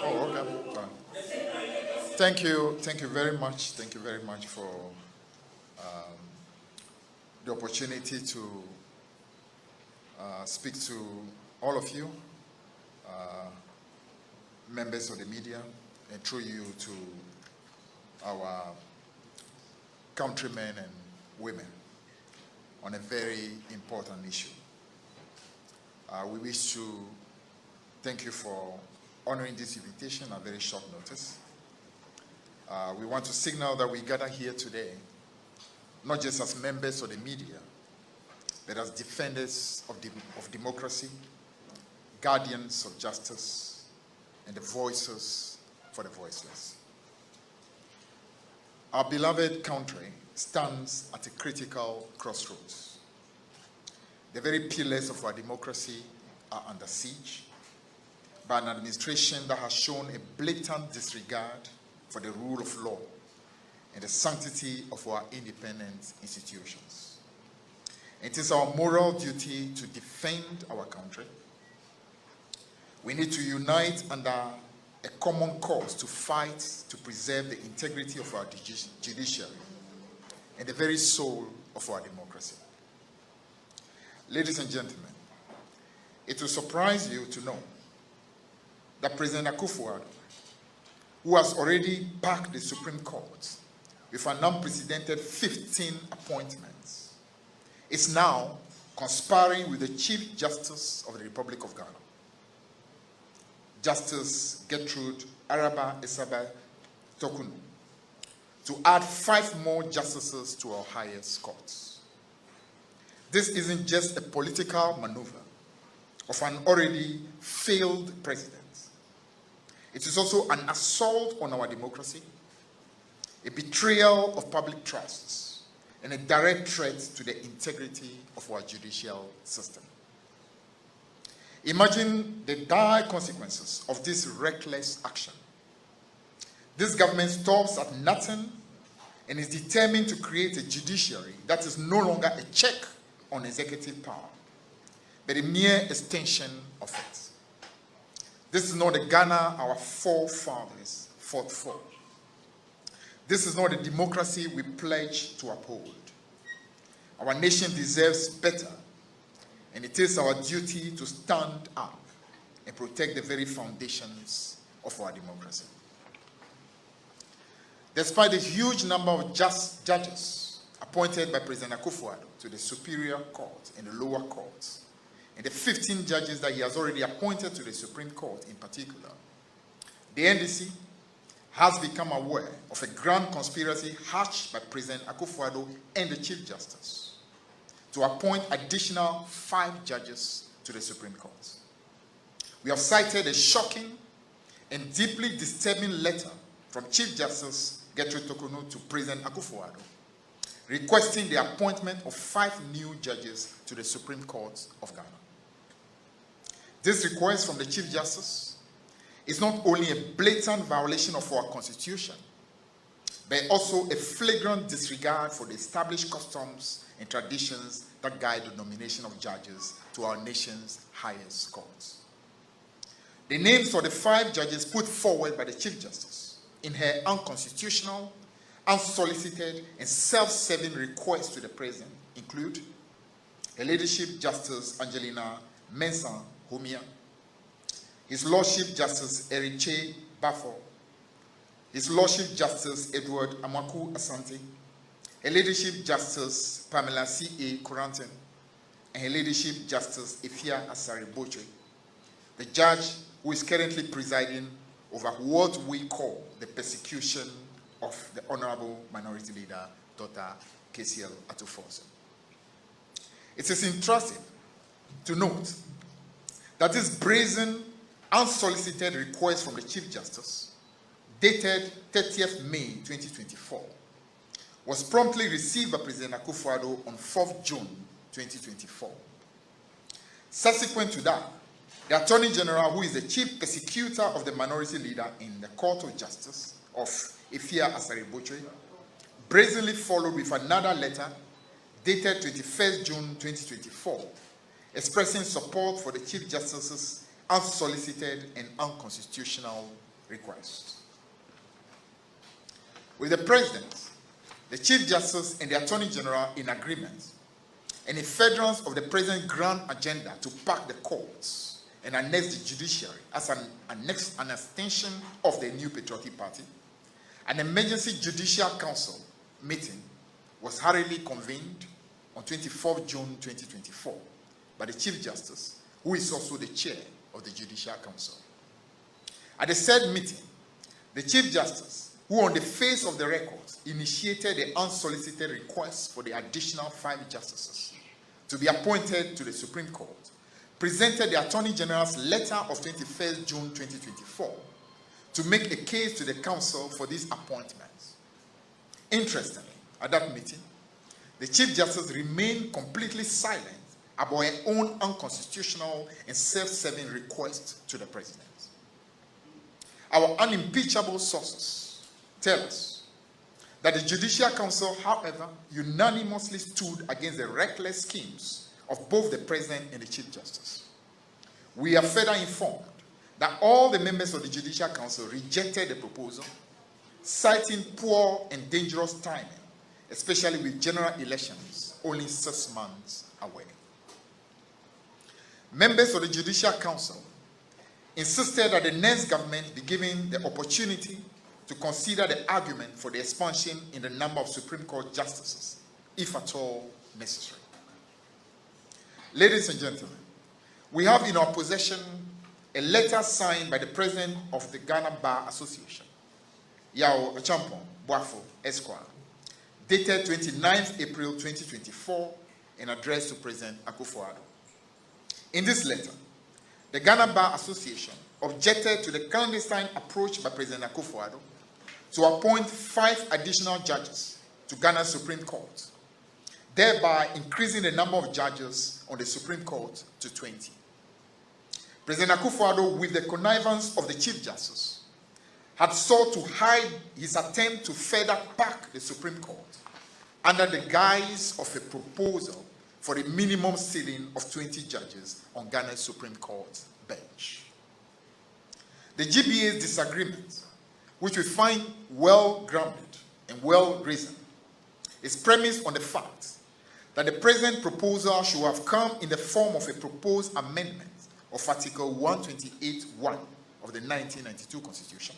Oh, okay. Thank you very much. Thank you very much for the opportunity to speak to all of you, members of the media, and through you to our countrymen and women on a very important issue. We wish to thank you for honoring this invitation at very short notice. We want to signal that we gather here today, not just as members of the media, but as defenders of democracy, guardians of justice, and the voices for the voiceless. Our beloved country stands at a critical crossroads. The very pillars of our democracy are under siege by an administration that has shown a blatant disregard for the rule of law and the sanctity of our independent institutions. It is our moral duty to defend our country. We need to unite under a common cause to fight to preserve the integrity of our judiciary and the very soul of our democracy. Ladies and gentlemen, it will surprise you to know that President Akufo-Addo, who has already packed the Supreme Court with an unprecedented 15 appointments, is now conspiring with the Chief Justice of the Republic of Ghana, Justice Gertrude Araba Esaba Tokunu, to add 5 more justices to our highest courts. This isn't just a political maneuver of an already failed president. It is also an assault on our democracy, a betrayal of public trusts, and a direct threat to the integrity of our judicial system. Imagine the dire consequences of this reckless action. This government stops at nothing and is determined to create a judiciary that is no longer a check on executive power, but a mere extension of it. This is not the Ghana our forefathers fought for. This is not the democracy we pledge to uphold. Our nation deserves better, and it is our duty to stand up and protect the very foundations of our democracy. Despite the huge number of judges appointed by President Akufo-Addo to the Superior Court and the lower courts, and the 15 judges that he has already appointed to the Supreme Court in particular, the NDC has become aware of a grand conspiracy hatched by President Akufo-Addo and the Chief Justice to appoint additional 5 judges to the Supreme Court. We have cited a shocking and deeply disturbing letter from Chief Justice Gertrude Tokunu to President Akufo-Addo, requesting the appointment of 5 new judges to the Supreme Court of Ghana. This request from the Chief Justice is not only a blatant violation of our Constitution, but also a flagrant disregard for the established customs and traditions that guide the nomination of judges to our nation's highest courts. The names of the 5 judges put forward by the Chief Justice in her unconstitutional, unsolicited, and self-serving request to the President include Her Ladyship Justice Angelina Mensah Bawumia, His Lordship Justice Eriche Bafo, His Lordship Justice Edward Amaku Asante, Her Ladyship Justice Pamela C.A. Coranten, and Her Ladyship Justice Ifia Asari Boche, the judge who is currently presiding over what we call the persecution of the Honorable Minority Leader, Dr. KCL Atufonso. It is interesting to note that this brazen, unsolicited request from the Chief Justice, dated 30th May 2024, was promptly received by President Akufo-Addo on 4th June 2024. Subsequent to that, the Attorney General, who is the chief persecutor of the Minority Leader in the Court of Justice of Ifia Asari Boche, brazenly followed with another letter dated 21st June 2024, expressing support for the Chief Justice's unsolicited and unconstitutional request. With the President, the Chief Justice, and the Attorney General in agreement, and in furtherance of the President's grand agenda to pack the courts and annex the judiciary as an extension of the new Patriotic Party, an emergency Judicial Council meeting was hurriedly convened on 24th June 2024 by the Chief Justice, who is also the chair of the Judicial Council. At the said meeting, the Chief Justice, who on the face of the record initiated the unsolicited request for the additional 5 justices to be appointed to the Supreme Court, presented the Attorney General's letter of 21st June 2024 to make a case to the Council for these appointments. Interestingly, at that meeting, the Chief Justice remained completely silent about her own unconstitutional and self-serving request to the President. Our unimpeachable sources tell us that the Judicial Council, however, unanimously stood against the reckless schemes of both the President and the Chief Justice. We are further informed that all the members of the Judicial Council rejected the proposal, citing poor and dangerous timing, especially with general elections only 6 months away. Members of the Judicial Council insisted that the next government be given the opportunity to consider the argument for the expansion in the number of Supreme Court justices, if at all necessary. Ladies and gentlemen, we have in our possession a letter signed by the President of the Ghana Bar Association, Yao Achampong Boafo Esquire, dated 29th April 2024 and addressed to President Akufo-Addo. In this letter, the Ghana Bar Association objected to the clandestine approach by President Akufo-Addo to appoint 5 additional judges to Ghana's Supreme Court, thereby increasing the number of judges on the Supreme Court to 20. President Akufo-Addo, with the connivance of the Chief Justice, had sought to hide his attempt to further pack the Supreme Court under the guise of a proposal for a minimum ceiling of 20 judges on Ghana's Supreme Court bench. The GBA's disagreement, which we find well-grounded and well-reasoned, is premised on the fact that the present proposal should have come in the form of a proposed amendment of Article 128(1) of the 1992 Constitution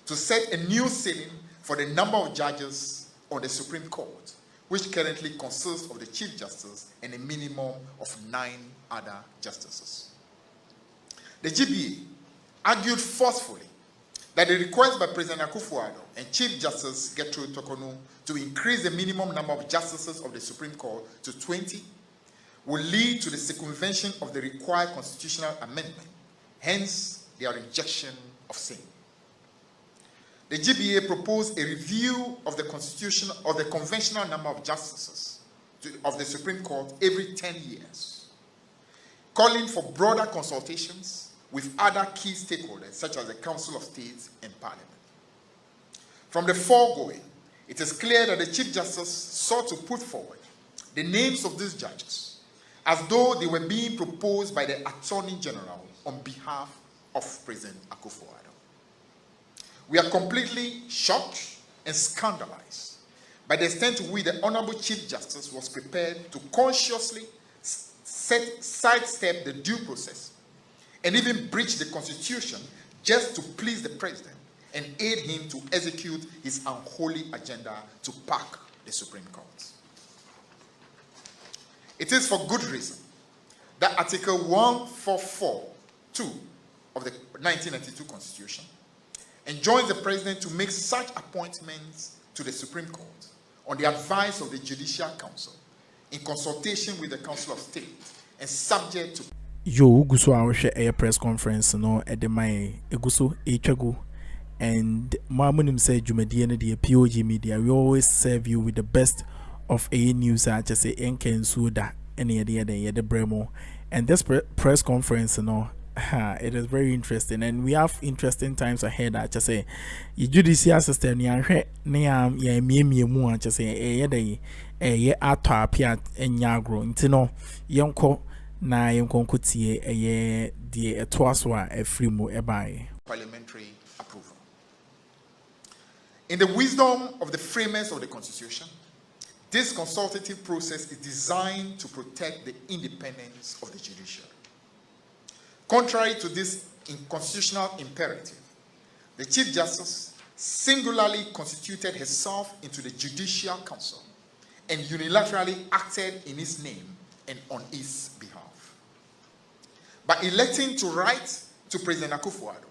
to set a new ceiling for the number of judges on the Supreme Court, which currently consists of the Chief Justice and a minimum of 9 other justices. The GBA argued forcefully that the request by President Akufo-Addo and Chief Justice Gertrude Tokonu to increase the minimum number of justices of the Supreme Court to 20 will lead to the circumvention of the required constitutional amendment, hence their rejection of same. The GBA proposed a review of the conventional number of justices of the Supreme Court every 10 years, calling for broader consultations with other key stakeholders such as the Council of State and Parliament. From the foregoing, it is clear that the Chief Justice sought to put forward the names of these judges as though they were being proposed by the Attorney General on behalf of President Akufo-Addo. We are completely shocked and scandalized by the extent to which the Honorable Chief Justice was prepared to consciously sidestep the due process and even breach the Constitution just to please the President and aid him to execute his unholy agenda to pack the Supreme Court. It is for good reason that Article 144(2) of the 1992 Constitution enjoins the President to make such appointments to the Supreme Court on the advice of the Judicial Council in consultation with the Council of State and subject to Yo guso awhwe a press conference no edemai eguso echago and mamunim say dwumadie no the POG media we always serve you with the best of a news such as enkensu da ene yede bremo and this press conference no It is very interesting, and we have interesting times ahead. I just say, the judicial system, yeah, me, just say, yeah, atopia and yagro, intino, yonko, na yonko kutie, the toaswa, a free mo ebai. Parliamentary approval. In the wisdom of the framers of the Constitution, this consultative process is designed to protect the independence of the judiciary. Contrary to this constitutional imperative, the Chief Justice singularly constituted herself into the Judicial Council and unilaterally acted in his name and on his behalf. By electing to write to President Akufo-Addo,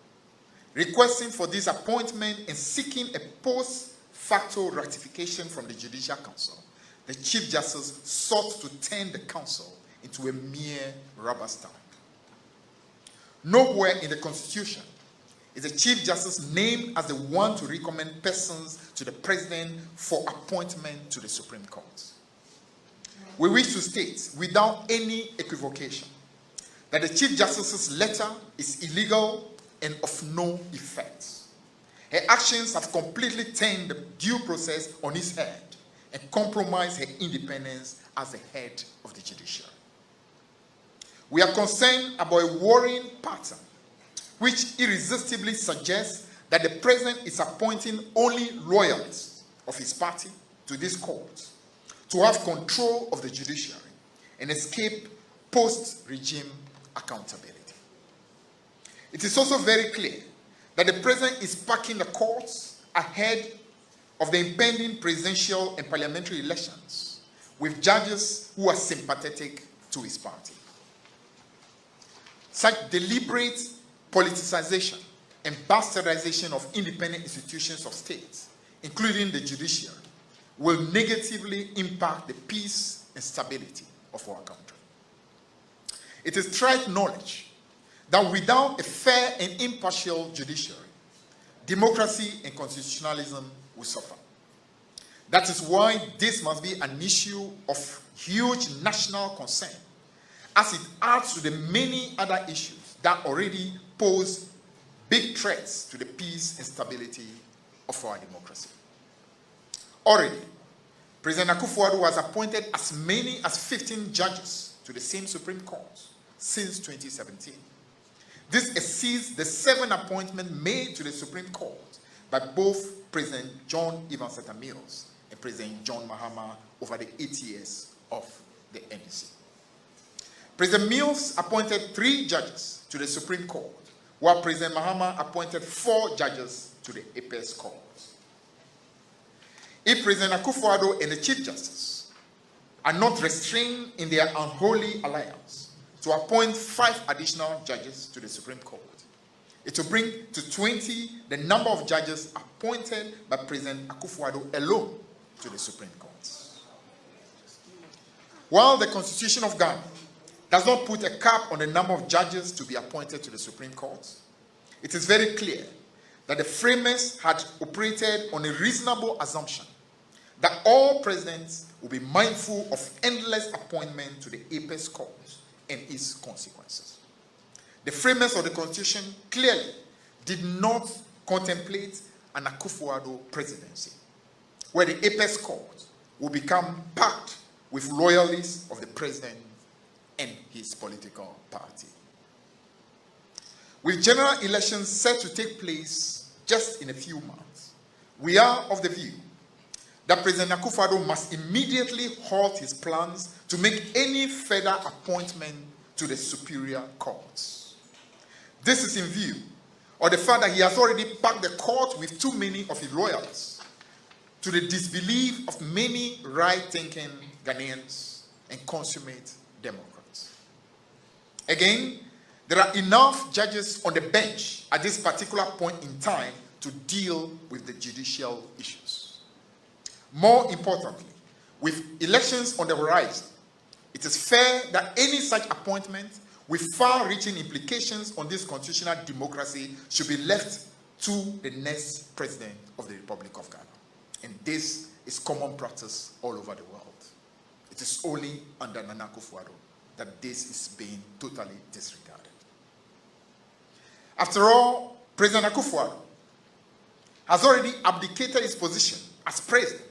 requesting for this appointment and seeking a post facto ratification from the Judicial Council, the Chief Justice sought to turn the council into a mere rubber stamp. Nowhere in the Constitution is the Chief Justice named as the one to recommend persons to the President for appointment to the Supreme Court. We wish to state, without any equivocation, that the Chief Justice's letter is illegal and of no effect. Her actions have completely turned the due process on its head and compromised her independence as the head of the judiciary. We are concerned about a worrying pattern which irresistibly suggests that the President is appointing only loyalists of his party to this court to have control of the judiciary and escape post-regime accountability. It is also very clear that the President is packing the courts ahead of the impending presidential and parliamentary elections with judges who are sympathetic to his party. Such deliberate politicization and bastardization of independent institutions of state, including the judiciary, will negatively impact the peace and stability of our country. It is trite knowledge that without a fair and impartial judiciary, democracy and constitutionalism will suffer. That is why this must be an issue of huge national concern, as it adds to the many other issues that already pose big threats to the peace and stability of our democracy. Already, President Akufo-Addo has appointed as many as 15 judges to the same Supreme Court since 2017. This exceeds the 7 appointments made to the Supreme Court by both President John Evans Atta Mills and President John Mahama over the 8 years of the NDC. President Mills appointed 3 judges to the Supreme Court, while President Mahama appointed 4 judges to the Apex Court. If President Akufo-Addo and the Chief Justice are not restrained in their unholy alliance to appoint 5 additional judges to the Supreme Court, it will bring to 20 the number of judges appointed by President Akufo-Addo alone to the Supreme Court. While the Constitution of Ghana does not put a cap on the number of judges to be appointed to the Supreme Court, it is very clear that the framers had operated on a reasonable assumption that all presidents will be mindful of endless appointment to the Apex Court and its consequences. The framers of the Constitution clearly did not contemplate an Akufo-Addo presidency, where the Apex Court will become packed with loyalists of the president and his political party. With general elections set to take place just in a few months, we are of the view that President Akufo-Addo must immediately halt his plans to make any further appointment to the superior courts. This is in view of the fact that he has already packed the court with too many of his loyalists, to the disbelief of many right-thinking Ghanaians and consummate Democrats. Again, there are enough judges on the bench at this particular point in time to deal with the judicial issues. More importantly, with elections on the horizon, it is fair that any such appointment with far-reaching implications on this constitutional democracy should be left to the next president of the Republic of Ghana. And this is common practice all over the world. It is only under Nana Akufo-Addo that this is being totally disregarded. After all, President Akufo-Addo has already abdicated his position as president.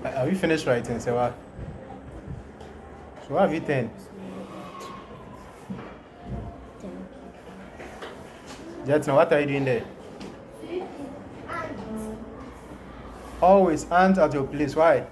Have you finished writing, Sewa? So what have you done? Jetna, what are you doing there? Always ant at your place. Why?